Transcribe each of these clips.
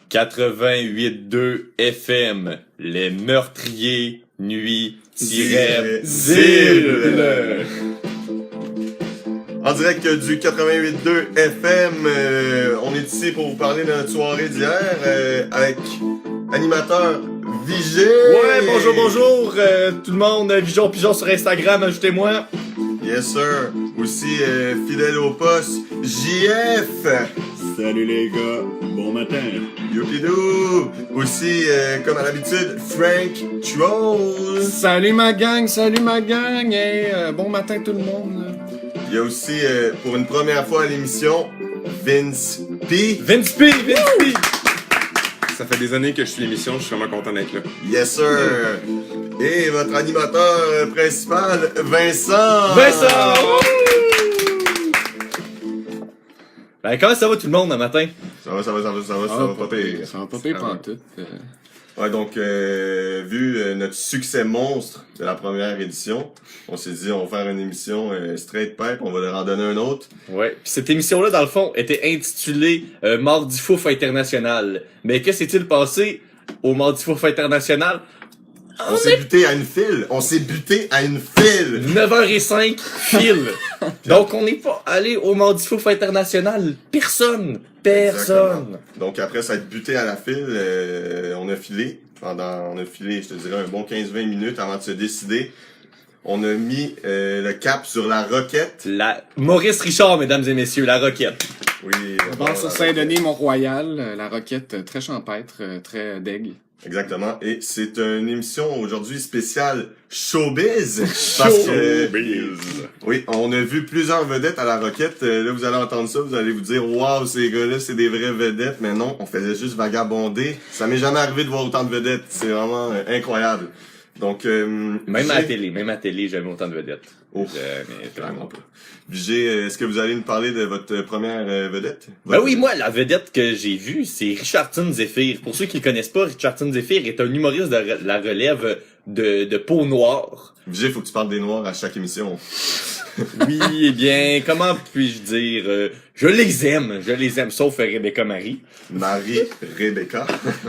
88.2 FM, les meurtriers nuit -zil. En direct du 88.2 FM, on est ici pour vous parler de notre soirée d'hier avec animateur Vigé. Ouais, bonjour, tout le monde, Vigeon Pigeon sur Instagram, ajoutez-moi. Yes sir. Aussi fidèle au poste, JF. Salut les gars, bon matin. Youpidou. Aussi, comme à l'habitude, Frank Troll. Salut ma gang, et bon matin tout le monde. Il y a aussi, pour une première fois à l'émission, Vince P. Vince P. Ça fait des années que je suis l'émission, je suis vraiment content d'être là. Yes sir. Et votre animateur principal, Vincent. Ben, comment ça va tout le monde, le matin? Ça va pas pire. Ça va pas pire pantoute. Ouais, donc, vu notre succès monstre de la première édition, on s'est dit, on va faire une émission straight pipe, on va leur en donner un autre. Ouais, pis cette émission-là, dans le fond, était intitulée Mardi Fouf International. Mais que s'est-il passé au Mardi Fouf International? On s'est buté à une file. 9h05, fil. Donc, on n'est pas allé au Mardi Fouf International. Personne. Exactement. Donc, après s'être buté à la file, on a filé, je te dirais, un bon 15-20 minutes avant de se décider. On a mis le cap sur la Roquette. Maurice Richard, mesdames et messieurs, la Roquette. Oui. Bon, sur Saint-Denis, Mont-Royal, la Roquette, très champêtre, très deg. Exactement. Et c'est une émission aujourd'hui spéciale showbiz. Parce que, oui, on a vu plusieurs vedettes à la Roquette. Là, vous allez entendre ça, vous allez vous dire, waouh, ces gars-là, c'est des vraies vedettes. Mais non, on faisait juste vagabonder. Ça m'est jamais arrivé de voir autant de vedettes. C'est vraiment incroyable. Donc, Même à la télé, j'avais autant de vedettes. Oh, mais clairement pas. Vigé, est-ce que vous allez nous parler de votre première vedette? Ben oui, moi, la vedette que j'ai vue, c'est Richardson Zephyr. Pour ceux qui le connaissent pas, Richardson Zephyr est un humoriste de la relève de peau noire. Vigé, faut que tu parles des Noirs à chaque émission. Oui, eh bien, comment puis-je dire? Je les aime, sauf Rebecca Marie. Rebecca.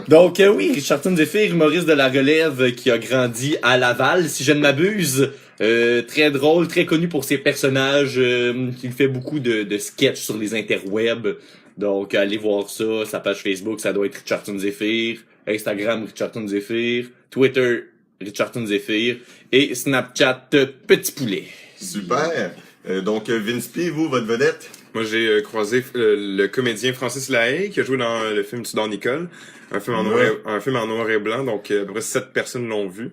Donc oui, Richardson Zephyr, humoriste de la relève qui a grandi à Laval, si je ne m'abuse. Très drôle, très connu pour ses personnages. Il fait beaucoup de sketchs sur les interwebs. Donc allez voir ça, sa page Facebook, ça doit être Richardson Zephyr. Instagram, Richardson Zephyr. Twitter, Richardson Zephyr. Et Snapchat, Petit Poulet. Super. Donc, Vince P, vous, votre vedette? Moi, j'ai croisé le comédien Francis Lahaye qui a joué dans le film Tudor Nicole, un film en noir et blanc, donc à peu près 7 personnes l'ont vu.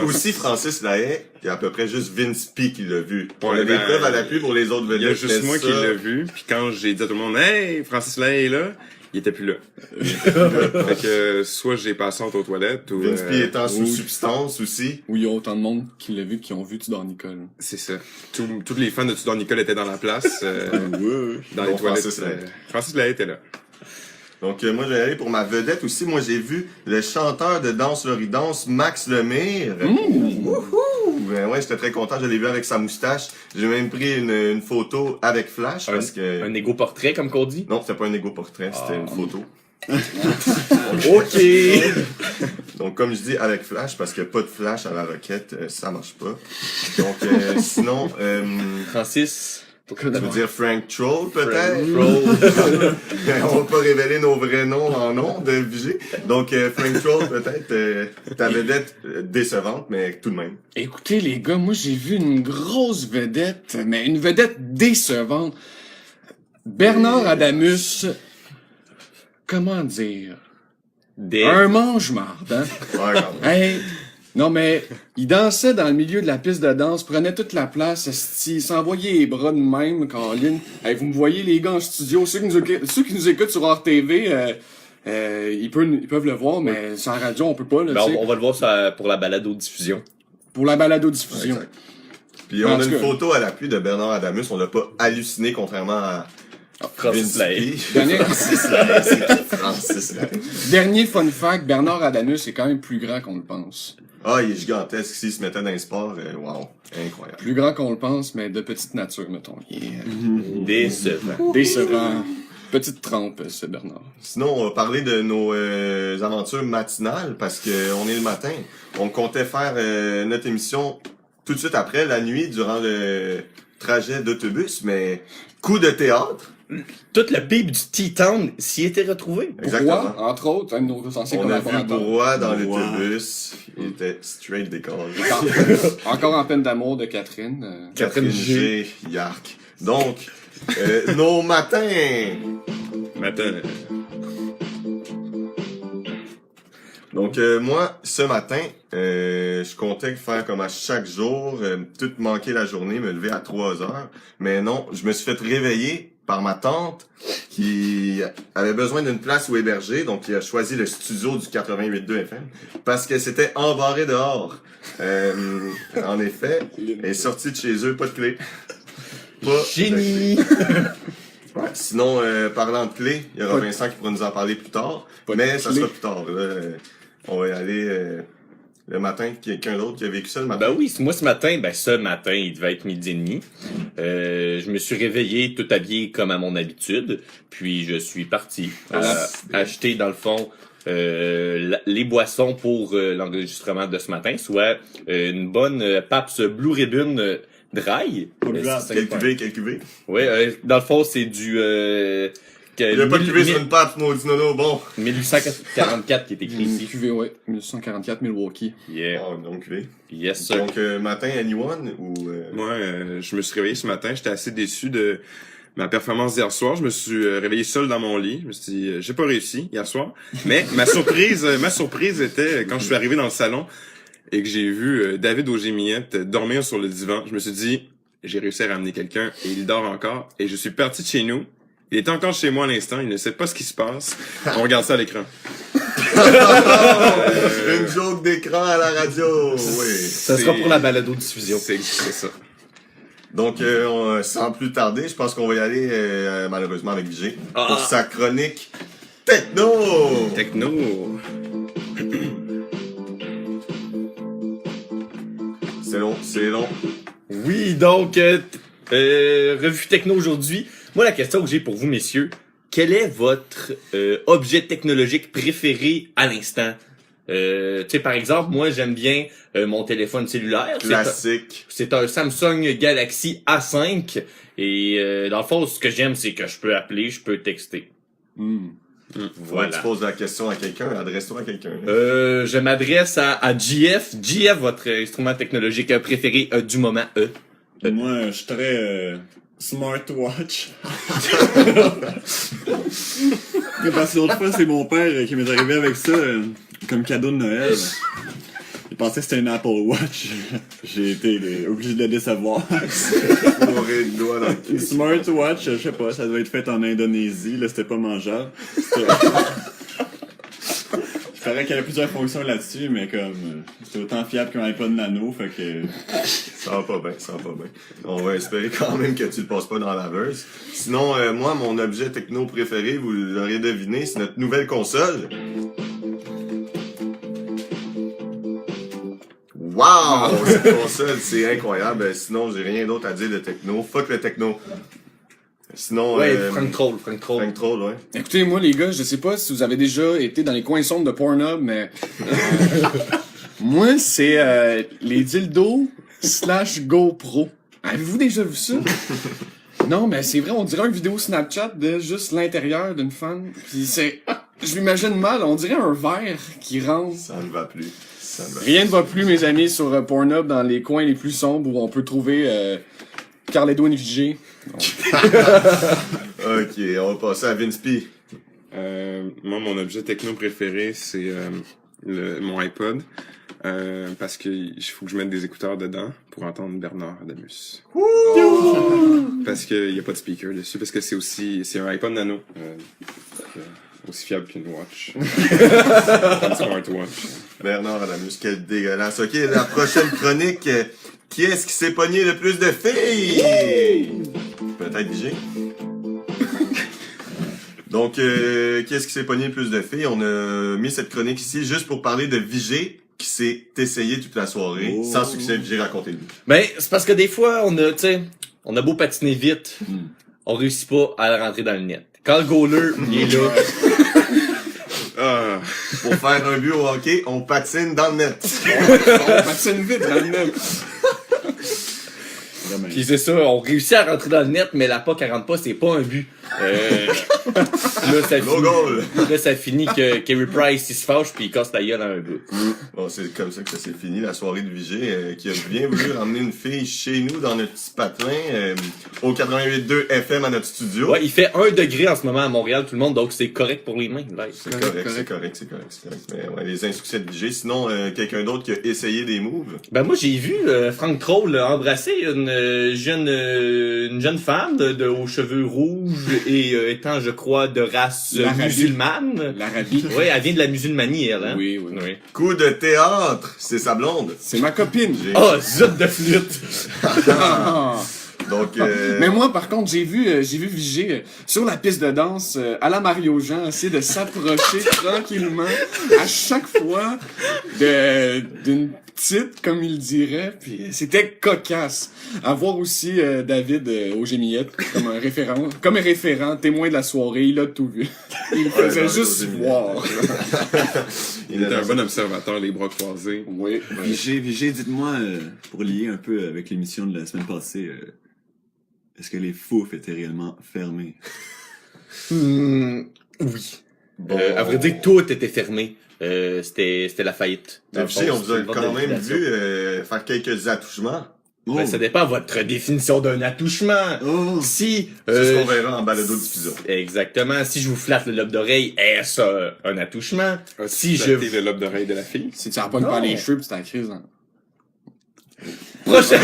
Aussi Francis Lahaye, il y a à peu près juste Vince P qui l'a vu. On Ouais, a des preuves à l'appui pour les autres vedettes. Il y a juste moi qui l'ai vu, puis quand j'ai dit à tout le monde « Hey, Francis Lahaye est là », il était plus là. Fait que soit j'ai passé aux toilettes ou... Vince P étant sous substance aussi. Où il y a autant de monde qui l'a vu qui ont vu Tudor Nicole. C'est ça. Tous les fans de Tudor Nicole étaient dans la place, dans les toilettes. Francis Lahaye était là. Donc, moi, je vais aller pour ma vedette aussi. Moi, j'ai vu le chanteur de Danse Loridance, Max Lemire. Ben ouais, j'étais très content. Je l'ai vu avec sa moustache. J'ai même pris une photo avec Flash parce que... Un égo-portrait, comme qu'on dit? Non, c'était pas un égo-portrait, c'était une photo. OK! Donc, comme je dis, avec Flash, parce que pas de Flash à la Roquette, ça marche pas. Donc, sinon... Francis... Tu veux dire Frank Troll, peut-être? Troll. On va pas révéler nos vrais noms en nom de Vigé. Donc, Frank Troll, peut-être, ta vedette décevante, mais tout de même. Écoutez les gars, moi j'ai vu une grosse vedette, mais une vedette décevante. Bernard Adamus, comment dire? Un mange-marde, hein? Ouais, quand même. Hey, non mais, il dansait dans le milieu de la piste de danse, prenait toute la place, il s'envoyait les bras de même, Caroline. Hey, vous me voyez les gars en studio, ceux qui nous écoutent sur RTV, ils peuvent le voir, mais sans radio on peut pas. Là, on va le voir pour la balado-diffusion. Pour la balado-diffusion. Exact. Puis on a une photo à l'appui de Bernard Adamus, on l'a pas halluciné contrairement à Francis Lahaye. Francis Lahaye. Dernier fun fact, Bernard Adamus est quand même plus grand qu'on le pense. Ah, il est gigantesque. S'il se mettait dans les sports, wow, incroyable. Plus grand qu'on le pense, mais de petite nature, mettons. Décevant. Décevant. Petite trempe, c'est Bernard. Sinon, on va parler de nos aventures matinales parce que on est le matin. On comptait faire notre émission tout de suite après, la nuit, durant le trajet d'autobus, mais coup de théâtre. Toute la Bible du T-Town s'y était retrouvée. Exactement. Bourrois, entre autres, un de nos anciens On a vu collaborateurs. Bourrois dans Bourrois. l'autobus. Il était straight décollé. Encore en peine d'amour de Catherine. Catherine G. Yark. Donc, nos matins. Matin. Donc, moi, ce matin, je comptais faire comme à chaque jour, tout manquer la journée, me lever à 3 heures. Mais non, je me suis fait réveiller par ma tante qui avait besoin d'une place où héberger. Donc, il a choisi le studio du 88.2 FM parce que c'était embarré dehors. En effet, elle est sortie de chez eux, pas de clé. Pas Génie! Ouais. Sinon, parlant de clés, il y aura Vincent qui pourra nous en parler plus tard. Pas de Mais ça clés. sera plus tard. Là. On va y aller le matin. Quelqu'un d'autre qui a vécu ça le matin? Ben oui, moi ce matin, il devait être 12h30. Je me suis réveillé tout habillé comme à mon habitude, puis je suis parti acheter dans le fond les boissons pour l'enregistrement de ce matin, soit une bonne Pabst Blue Ribbon Dry. Quel cuvée? Ouais, dans le fond c'est du Il n'y a pas de cuvée sur une pape, maudit nono. Bon. 1844 qui est écrit ici. QV, ouais. 1944 Milwaukee. Yeah. Oh, donc cuvée. Yes sir. Donc, matin, anyone? Ou, Moi, je me suis réveillé ce matin, j'étais assez déçu de ma performance d'hier soir. Je me suis réveillé seul dans mon lit. Je me suis dit, j'ai pas réussi hier soir. Mais ma surprise était quand je suis arrivé dans le salon et que j'ai vu David Auger-Millette dormir sur le divan. Je me suis dit, j'ai réussi à ramener quelqu'un et il dort encore. Et je suis parti de chez nous. Il est encore chez moi à l'instant, il ne sait pas ce qui se passe. On regarde ça à l'écran. une joke d'écran à la radio. Oui. Ça sera pour la balado-diffusion. C'est ça. Donc, sans plus tarder, je pense qu'on va y aller, malheureusement, avec Vigée. Pour sa chronique Techno! Techno. C'est long. Oui, donc, revue techno aujourd'hui. Moi, la question que j'ai pour vous, messieurs, quel est votre objet technologique préféré à l'instant? Tu sais, par exemple, moi, j'aime bien mon téléphone cellulaire. Classique. C'est un Samsung Galaxy A5. Et dans le fond, ce que j'aime, c'est que je peux appeler, je peux texter. Voilà. Tu poses la question à quelqu'un, adresse-toi à quelqu'un. Je m'adresse à GF. GF, votre instrument technologique préféré du moment. Moi, je suis très smartwatch. Parce que l'autre fois, c'est mon père qui m'est arrivé avec ça comme cadeau de Noël. Il pensait que c'était une Apple Watch. J'ai été obligé de le décevoir. Fourré de doigts dans le cul. Une smartwatch, je sais pas, ça doit être fait en Indonésie, là, c'était pas mangeable. Je paraît qu'il y avait plusieurs fonctions là-dessus, mais comme c'était autant fiable qu'un iPod Nano, fait que... Ça va pas bien. On va espérer quand même que tu le passes pas dans la laveuse. Sinon, moi, mon objet techno préféré, vous l'aurez deviné, c'est notre nouvelle console. Wow! Cette console, c'est incroyable. Sinon, j'ai rien d'autre à dire de techno. Fuck le techno. Sinon, Ouais, Frank Troll. Frank Troll, ouais. Écoutez, moi, les gars, je sais pas si vous avez déjà été dans les coins sombres de Pornhub, mais... moi, c'est les dildos / GoPro. Avez-vous déjà vu ça? Non, mais c'est vrai, on dirait une vidéo Snapchat de juste l'intérieur d'une femme. Puis c'est... Je l'imagine mal, on dirait un verre qui rentre. Ça ne va plus. Rien ne va plus, mes amis, sur Pornhub, dans les coins les plus sombres où on peut trouver Carl Edwin Vigée. Ok, on va passer à Vince P. Moi, mon objet techno préféré, c'est mon iPod. Parce que il faut que je mette des écouteurs dedans pour entendre Bernard Adamus. Parce qu'il n'y a pas de speaker dessus, parce que c'est un iPod Nano. Aussi fiable qu'une watch. Une smartwatch. Bernard Adamus, quel dégueulasse. Ok, la prochaine chronique. Qui est-ce qui s'est pogné le plus de filles? Peut-être Vigée. Donc, qui est-ce qui s'est pogné le plus de filles? On a mis cette chronique ici juste pour parler de Vigée qui s'est essayé toute la soirée. Oh. Sans succès, Vigée, racontez-nous. Ben, c'est parce que des fois, on a beau patiner vite, on réussit pas à rentrer dans le net. Quand le goaler, il est là. Ah. Pour faire un but au hockey, on patine dans le net. On patine vite dans le net. Pis c'est ça, on réussit à rentrer dans le net, mais la POC, elle rentre pas, c'est pas un but. Là, ça No finit, goal. là, ça finit que Carey Price, il se fâche pis il casse ta gueule à un but. Bon, c'est comme ça que ça s'est fini, la soirée de Vigée, qui a bien voulu ramener une fille chez nous dans notre petit patelin, au 88.2 FM à notre studio. Ouais, il fait 1 degré en ce moment à Montréal, tout le monde, donc c'est correct pour les mains. Là. C'est correct. Mais ouais, les insuccès de Vigée. Sinon, quelqu'un d'autre qui a essayé des moves. Ben moi j'ai vu Frank Troll embrasser une jeune femme aux cheveux rouges et étant je crois de race L'Arabie. musulmane. L'Arabie. Oui, elle vient de la musulmanie elle hein. Oui. Coup de théâtre, c'est sa blonde. C'est ma copine. Oh zut de flûte. Ah. Donc, Mais moi, par contre, j'ai vu Vigée sur la piste de danse à la Mario Jean essayer de s'approcher tranquillement à chaque fois d'une petite, comme il dirait. Puis c'était cocasse. À voir aussi David au Gémillette comme un référent, témoin de la soirée. Il a tout vu. Il faisait David juste au Gémillette. voir. Il était un bon observateur, les bras croisés. Oui. Vigée, dites-moi, pour lier un peu avec l'émission de la semaine passée, est-ce que les fouf étaient réellement fermés? Oui. Bon. À vrai dire, tout était fermé. C'était la faillite. Dans le Vigée, fond, on vous a c'était une quand vente même d'habitation. vu faire quelques attouchements. Ben, ça dépend de votre définition d'un attouchement. Oh. Si, C'est ce qu'on verra en balado-diffusion. Exactement. Si je vous flatte le lobe d'oreille, est-ce un attouchement? Si je... Flatté le lobe d'oreille de la fille. Si tu n'as pas les cheveux pis c'est la crise, hein. Prochaine...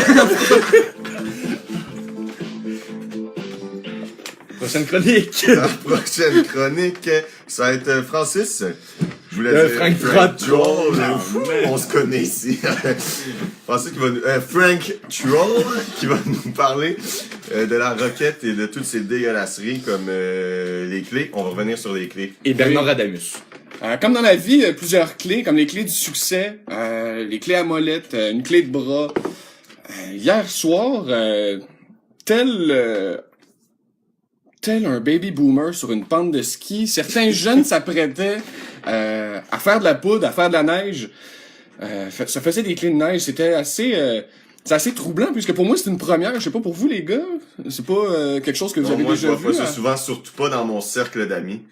Prochaine chronique. La prochaine chronique, ça va être Francis. Je voulais dire Frank Troll. On se connaît ici. Francis qui va nous, Frank Troll qui va nous parler de la roquette et de toutes ces dégueulasseries comme les clés. On va revenir sur les clés. Et Bernard Adamus. Comme dans la vie, plusieurs clés, comme les clés du succès, les clés à molette, une clé de bras. Hier soir, tel un baby boomer sur une pente de ski, certains jeunes s'apprêtaient à faire de la poudre, à faire de la neige. Ça faisait des clés de neige. C'était c'est assez troublant, puisque pour moi, c'est une première. Je sais pas pour vous, les gars. C'est pas quelque chose que vous Non, avez moi, je déjà vois vu. pas ça souvent, surtout pas dans mon cercle d'amis.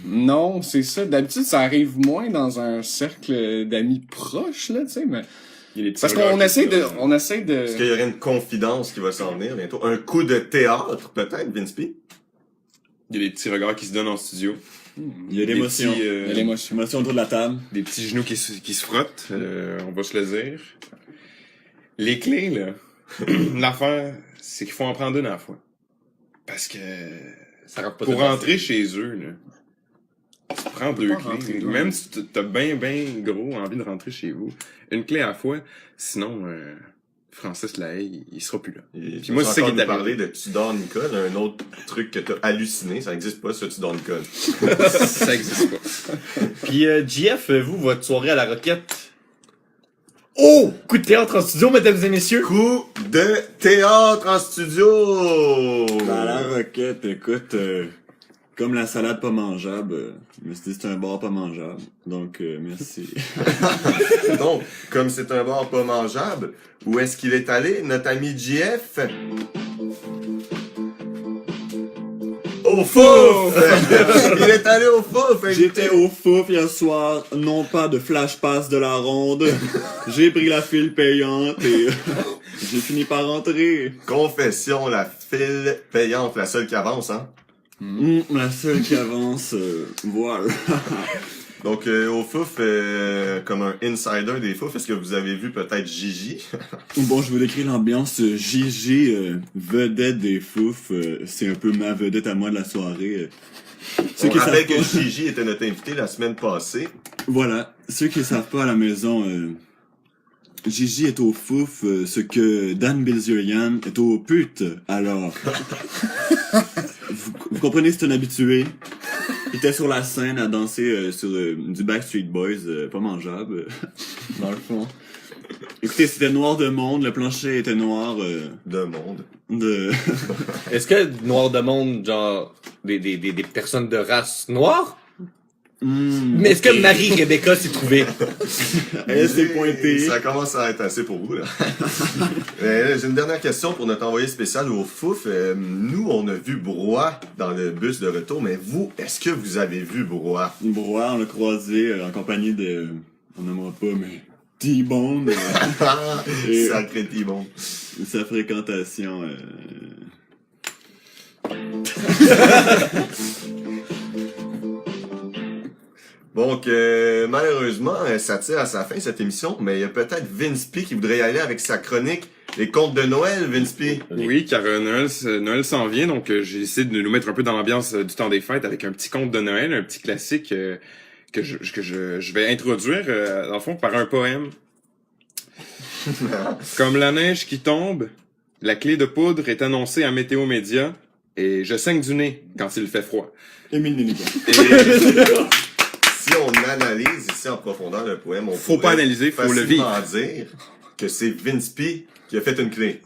Non, c'est ça. D'habitude, ça arrive moins dans un cercle d'amis proches, là, tu sais, mais... Il y a des petits Parce regards qu'on qui essaie se de... donnent. On essaie de... Est-ce qu'il y aurait une confidence qui va s'en venir bientôt? Un coup de théâtre, peut-être, Vince P? Il y a des petits regards qui se donnent en studio. Il y a Des l'émotion. petits, Il y a l'émotion. Émotion autour de la table. Des petits genoux qui se frottent, on va se le dire. Les clés, là, l'affaire, c'est qu'il faut en prendre une à la fois. Parce que Ça rentre pas pour dedans. rentrer chez eux, là, tu prends deux pas rentrer clés. dedans. Même si t'as bien gros envie de rentrer chez vous, une clé à la fois, sinon Francis Lahaye, il sera plus là. Et Puis moi, c'est ça qui est nous parler arrivé. de Tudor Nicole, un autre truc que t'as halluciné. Ça existe pas, ce Tudor Nicole. Ça existe pas. Puis JF, vous, votre soirée à la Roquette. Oh! Coup de théâtre en studio, mesdames et messieurs. Coup de théâtre en studio! Dans la roquette, écoute, comme la salade pas mangeable, je me suis dit c'est un bar pas mangeable. Donc, merci. Donc, comme c'est un bar pas mangeable, où est-ce qu'il est allé, notre ami JF? Au fouf! Il est allé au fouf! J'étais au fouf hier soir, non pas de flash pass de la ronde. J'ai pris la file payante et j'ai fini par rentrer. Confession, la file payante, la seule qui avance, hein? La seule qui avance, voilà. Donc, au fouf, comme un insider des fouf, est-ce que vous avez vu peut-être Gigi? Bon, je vous décris l'ambiance. Gigi, vedette des fouf, c'est un peu ma vedette à moi de la soirée. Ceux On qui rappelle savent que pas- Gigi était notre invité la semaine passée. Voilà, ceux qui savent pas à la maison, Gigi est au fouf, ce que Dan Bilzerian est au pute. Alors, vous comprenez, c'est un habitué. Il était sur la scène à danser sur du Backstreet Boys, pas mangeable, dans le fond. Écoutez, c'était noir de monde, le plancher était noir De monde. de... Est-ce que noir de monde, genre, des personnes de race noire? Mais est-ce que Marie-Rebecca s'est trouvée? Elle s'est pointée. Ça commence à être assez pour vous, là. J'ai une dernière question pour notre envoyé spécial au Fouf. Nous, on a vu Brouhaha dans le bus de retour, mais vous, est-ce que vous avez vu Brouhaha? Brouhaha, on l'a croisé en compagnie de... On n'aimera pas, mais... T-Bone. Et- Sacré T-Bone. Sa fréquentation... Donc, malheureusement, ça tire à sa fin, cette émission, mais il y a peut-être Vince P qui voudrait y aller avec sa chronique Les Contes de Noël, Vince P. Oui, car Noël s'en vient, donc j'ai décidé de nous mettre un peu dans l'ambiance du temps des fêtes avec un petit conte de Noël, un petit classique que je vais introduire, dans le fond, par un poème. Comme la neige qui tombe, la clé de poudre est annoncée à Météo Média, et je saigne du nez quand il fait froid. Émile Nénigan. Et Si on analyse ici en profondeur le poème, on faut pas pourrait analyser, faut le facilement vivre. dire que c'est Vince P qui a fait une clé.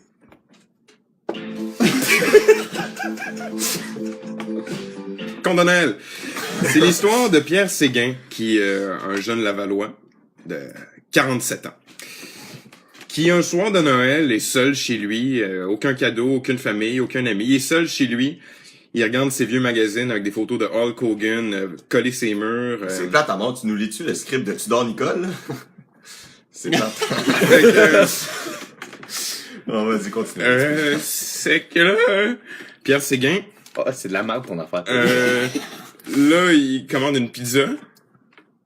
Conte de Noël. C'est l'histoire de Pierre Séguin, qui est un jeune Lavallois de 47 ans, qui un soir de Noël est seul chez lui, aucun cadeau, aucune famille, aucun ami. Il est seul chez lui, il regarde ses vieux magazines avec des photos de Hulk Hogan collés ses murs. C'est plate à mort, tu nous lis-tu le script de Tudor Nicole? C'est plate. Fait que, On vas-y, continue. c'est que là, Pierre Séguin, Ah, c'est de la merde ton affaire. là, il commande une pizza.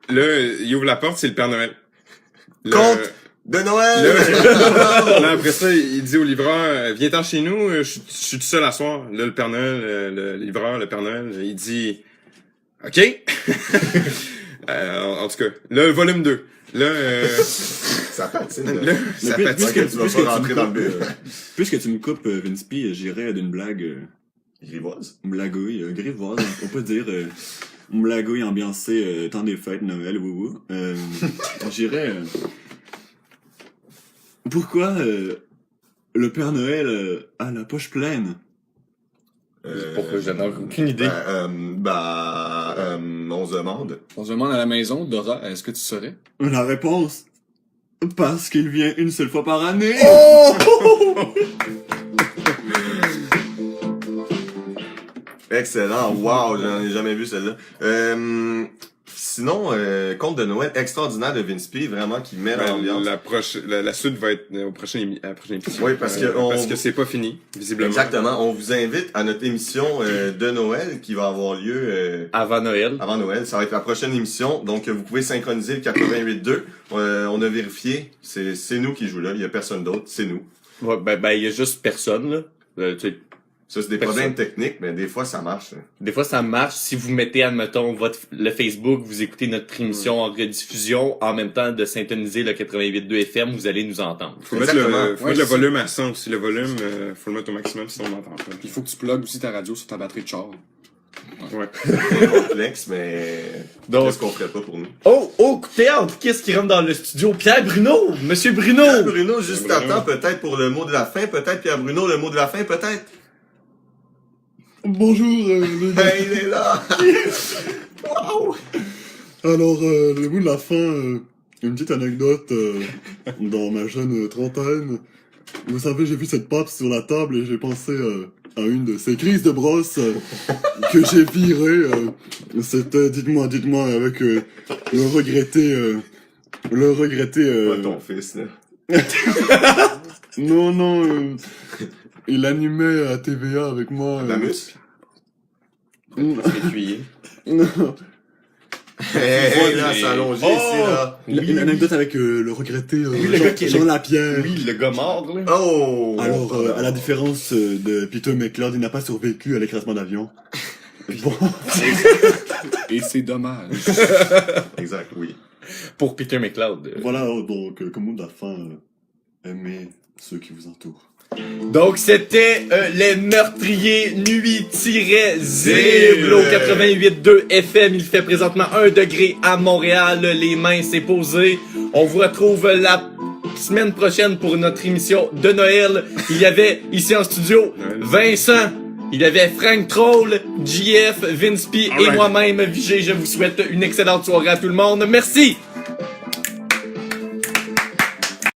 Là, il ouvre la porte, c'est le Père Noël. Là, Conte de Noël! là, après ça, il dit au livreur, viens-t'en chez nous, je suis tout seul à soir. Là, le Père Noël, le livreur, le Père Noël, il dit, OK. En tout cas, là, le volume 2. Là, Ça patine. là, Là. ça Mais patine. Ok, tu vas puisque pas rentrer tu dans le me but. Puisque tu me coupes, Vince P, j'irais d'une blague... Grivoise. Une blagouille, grivoise, on peut dire... une blagouille ambiancée temps des fêtes, Noël, wouhou. J'irais... pourquoi le Père Noël a la poche pleine? Pourquoi j'en ai aucune idée. On se demande. On se demande à la maison, Dora, est-ce que tu saurais? La réponse... Parce qu'il vient une seule fois par année. Excellent, wow, j'en ai jamais vu celle-là. Sinon, Conte de Noël extraordinaire de Vince P, vraiment qui met l'ambiance. La suite va être à la prochaine émission. Oui, parce que parce que c'est pas fini, visiblement. Exactement, on vous invite à notre émission de Noël qui va avoir lieu Avant Noël. avant Noël. Ça va être la prochaine émission, donc vous pouvez synchroniser le 88.2. On a vérifié, c'est nous qui jouons là, il y a personne d'autre, c'est nous. Ouais, ben, il y a juste personne, là. Tu sais, Ça, c'est des Personne. problèmes techniques, mais des fois, ça marche. des fois, ça marche. Si vous mettez, admettons, le Facebook, vous écoutez notre émission en rediffusion, en même temps de syntoniser le 88.2 FM, vous allez nous entendre. Faut mettre Exactement. le, faut mettre le volume à 100 aussi. Le volume, faut le mettre au maximum sinon on n'entend pas. Il faut que tu plugues aussi ta radio sur ta batterie de char. Ouais. C'est complexe, mais Donc- qu'est-ce qu'on ferait pas pour nous? Oh, théâtre! Qu'est-ce qui rentre dans le studio? Pierre Bruno! Monsieur Bruno! Bruno, juste Bruno. attends, peut-être pour le mot de la fin, peut-être Pierre Bruno, le mot de la fin, peut-être. Bonjour, Hey, il est là! Wow! Alors, le mot de la fin, une petite anecdote dans ma jeune trentaine. Vous savez, j'ai vu cette pape sur la table et j'ai pensé à une de ces crises de brosse que j'ai virées. C'était, dites-moi, avec le regretté... Pas ton fils, là. Non, il animait à TVA avec moi. La muscle? Écuyer. Non. Hey, là, c'est allongé ici, là. Une anecdote avec le regretté le gars qui est- Jean Lapierre. Oui, le gars mort, là. Oh! Alors, à la différence de Peter McLeod, il n'a pas survécu à l'écrasement d'avion. Bon, Et c'est dommage. Exact, oui. Pour Peter McLeod. voilà, donc, comme mot de la fin, aimez ceux qui vous entourent. Donc, c'était les meurtriers nuit-0 au 88.2 FM. Il fait présentement 1 degré à Montréal. Les mains, c'est posé. On vous retrouve la semaine prochaine pour notre émission de Noël. Il y avait ici en studio Vincent, il y avait Frank Troll, JF, Vince P et moi-même, Vigé. Je vous souhaite une excellente soirée à tout le monde. Merci!